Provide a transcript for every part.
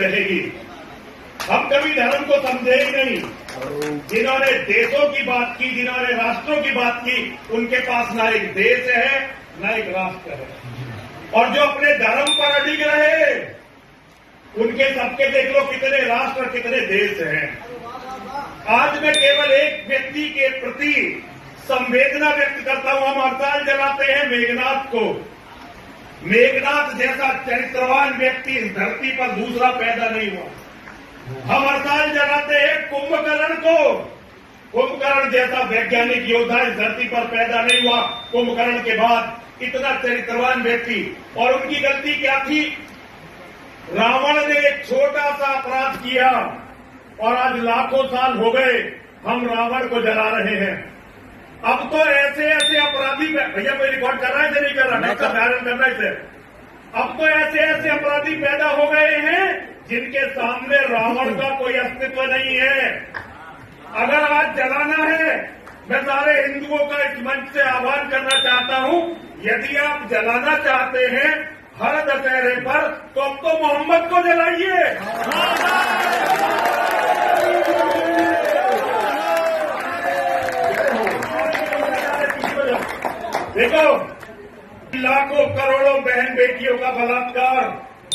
रहेगी। हम कभी धर्म को समझे ही नहीं। जिन्होंने देशों की बात की, जिन्होंने राष्ट्रों की बात की, उनके पास ना एक देश है ना एक राष्ट्र है। और जो अपने धर्म पर अडिग रहे, उनके सबके देख लो कितने राष्ट्र कितने देश हैं। आज मैं केवल एक व्यक्ति के प्रति संवेदना व्यक्त करता हूं। हम हड़ताल जलाते हैं मेघनाथ को। मेघनाथ जैसा चरित्रवान व्यक्ति इस धरती पर दूसरा पैदा नहीं हुआ। हम हड़ताल जलाते हैं कुंभकर्ण को। कुंभकर्ण जैसा वैज्ञानिक योद्धा इस धरती पर पैदा नहीं हुआ। कुंभकर्ण के बाद इतना चरित्रवान व्यक्ति। और उनकी गलती क्या थी? रावण ने एक छोटा सा अपराध किया और आज लाखों साल हो गए हम रावण को जला रहे हैं। अब तो ऐसे ऐसे अपराधी, भैया कोई रिकॉर्ड कर रहा है नहीं कर रहा, मैं धारण करना इसे। अब तो ऐसे ऐसे अपराधी पैदा हो गए हैं जिनके सामने रावण का कोई अस्तित्व नहीं है। अगर आज जलाना है, मैं सारे हिंदुओं का इस मंच से आह्वान करना चाहता हूं, यदि आप जलाना चाहते हैं हर दशहरे पर, तो अब तो मोहम्मद को जलाइए। देखो, लाखों करोड़ों बहन बेटियों का बलात्कार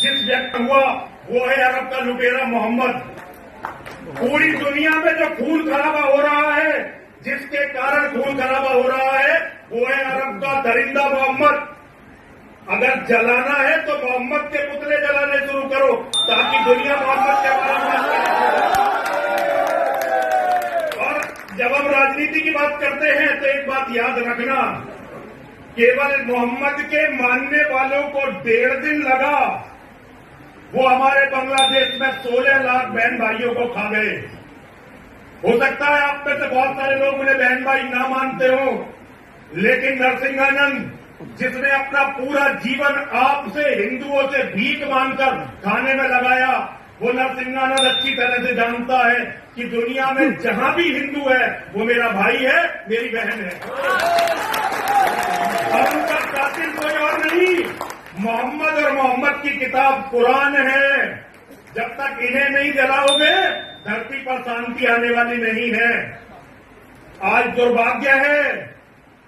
जिस व्यक्ति हुआ वो है अरब का लुटेरा मोहम्मद। पूरी दुनिया में जो खून खराबा हो रहा है, जिसके कारण खून खराबा हो रहा है, वो है अरब का दरिंदा मोहम्मद। अगर जलाना है तो मोहम्मद के पुतले जलाने शुरू करो ताकि दुनिया मोहम्मद के बारे में। और जब हम राजनीति की बात करते हैं तो एक बात याद रखना, केवल मोहम्मद के मानने वालों को 1.5 दिन लगा, वो हमारे बांग्लादेश में 16 लाख बहन भाइयों को खा गए। हो सकता है आप में से बहुत सारे लोग उन्हें बहन भाई ना मानते हो, लेकिन नरसिंहानंद जिसने अपना पूरा जीवन आपसे हिंदुओं से भीख मांगकर खाने में लगाया, वो नरसिंहानंद अच्छी तरह से जानता है कि दुनिया में जहां भी हिंदू है वो मेरा भाई है, मेरी बहन है। और उनका कातिल कोई और नहीं, मोहम्मद और मोहम्मद की किताब कुरान है। जब तक इन्हें नहीं जलाओगे धरती पर शांति आने वाली नहीं है। आज दुर्भाग्य है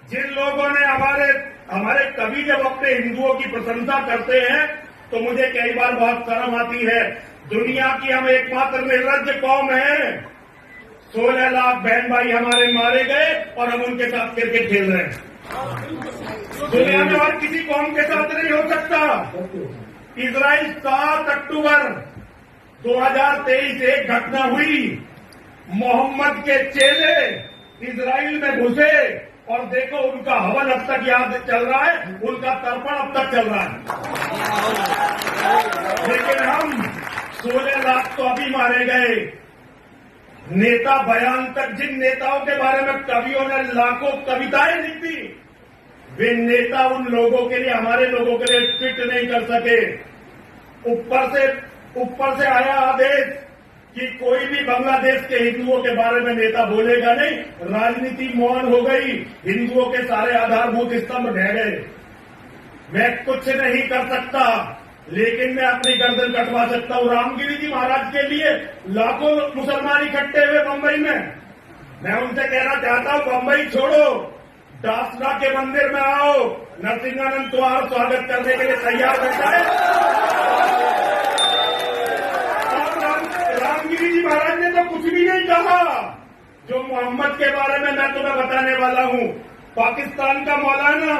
जिन लोगों ने हमारे कवि जब अपने हिंदुओं की प्रशंसा करते हैं तो मुझे कई बार बहुत शर्म आती है। दुनिया की हम एकमात्र निर्लज्ज कौम है। 16 लाख बहन भाई हमारे मारे गए और हम उनके साथ क्रिकेट खेल रहे हैं। दुनिया में और किसी कौम के साथ नहीं हो सकता। इजराइल 7 अक्टूबर 2023 एक घटना हुई, मोहम्मद के चेले इजराइल में घुसे और देखो उनका हवन अब तक याद चल रहा है, उनका तर्पण अब तक चल रहा है। लेकिन हम 16 लाख तो अभी मारे गए। नेता बयान तक, जिन नेताओं के बारे में कवियों ने लाखों कविताएं लिखी, वे नेता उन लोगों के लिए, हमारे लोगों के लिए फिट नहीं कर सके। ऊपर से आया आदेश कि कोई भी बांग्लादेश के हिंदुओं के बारे में नेता बोलेगा नहीं। राजनीति मौन हो गई, हिंदुओं के सारे आधारभूत स्तंभ ढह गए। मैं कुछ नहीं कर सकता, लेकिन मैं अपनी गर्दन कटवा सकता हूं। रामगिरी जी महाराज के लिए लाखों मुसलमान इकट्ठे हुए मुंबई में। मैं उनसे कहना चाहता हूं, मुंबई छोड़ो, दासना के मंदिर में आओ, नरसिंहानंद तुम्हारा स्वागत करने के लिए तैयार बैठा है। रामगिरी जी महाराज ने तो कुछ भी नहीं कहा जो मोहम्मद के बारे में मैं तुम्हें बताने वाला हूं। पाकिस्तान का मौलाना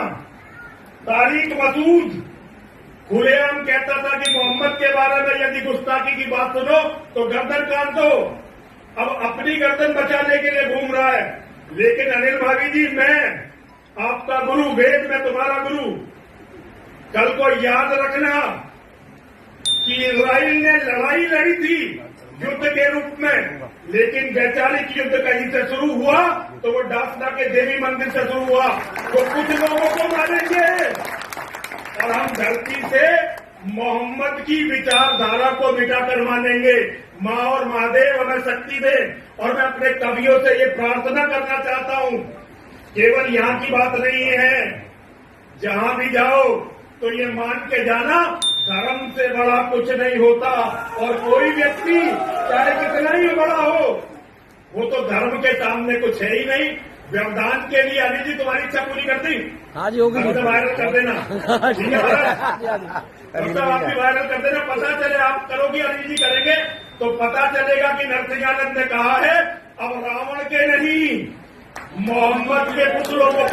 तारिक मसूद खुलेआम कहता था कि मोहम्मद के बारे में यदि गुस्ताखी की बात सुनो तो गर्दन काट दो। अब अपनी गर्दन बचाने के लिए घूम रहा है। लेकिन अनिल भाभी जी, मैं आपका गुरु, वेद में तुम्हारा गुरु। कल को याद रखना कि इजराइल ने लड़ाई लड़ी थी युद्ध के रूप में, लेकिन वैचारिक युद्ध कहीं से शुरू हुआ तो वो डासना के देवी मंदिर से शुरू हुआ। वो कुछ लोगों को मारेंगे और हम धरती से मोहम्मद की विचारधारा को मिटाकर मानेंगे। माँ और महादेव हमें शक्ति दे। और मैं अपने कवियों से ये प्रार्थना करना चाहता हूं, केवल यहाँ की बात नहीं है, जहां भी जाओ तो ये मान के जाना धर्म से बड़ा कुछ नहीं होता। और कोई व्यक्ति चाहे कितना ही बड़ा हो, वो तो धर्म के सामने कुछ है ही नहीं। व्यवधान के लिए अली जी तुम्हारी इच्छा पूरी कर दी? हाँ जी, होगी। तो वायरल कर देना, ठीक है मतलब आप भी वायरल कर देना, पता चले आप करोगे, अली जी करेंगे तो पता चलेगा कि नरसिंहानंद ने कहा है अब रावण के नहीं, मोहम्मद के पुत्रों को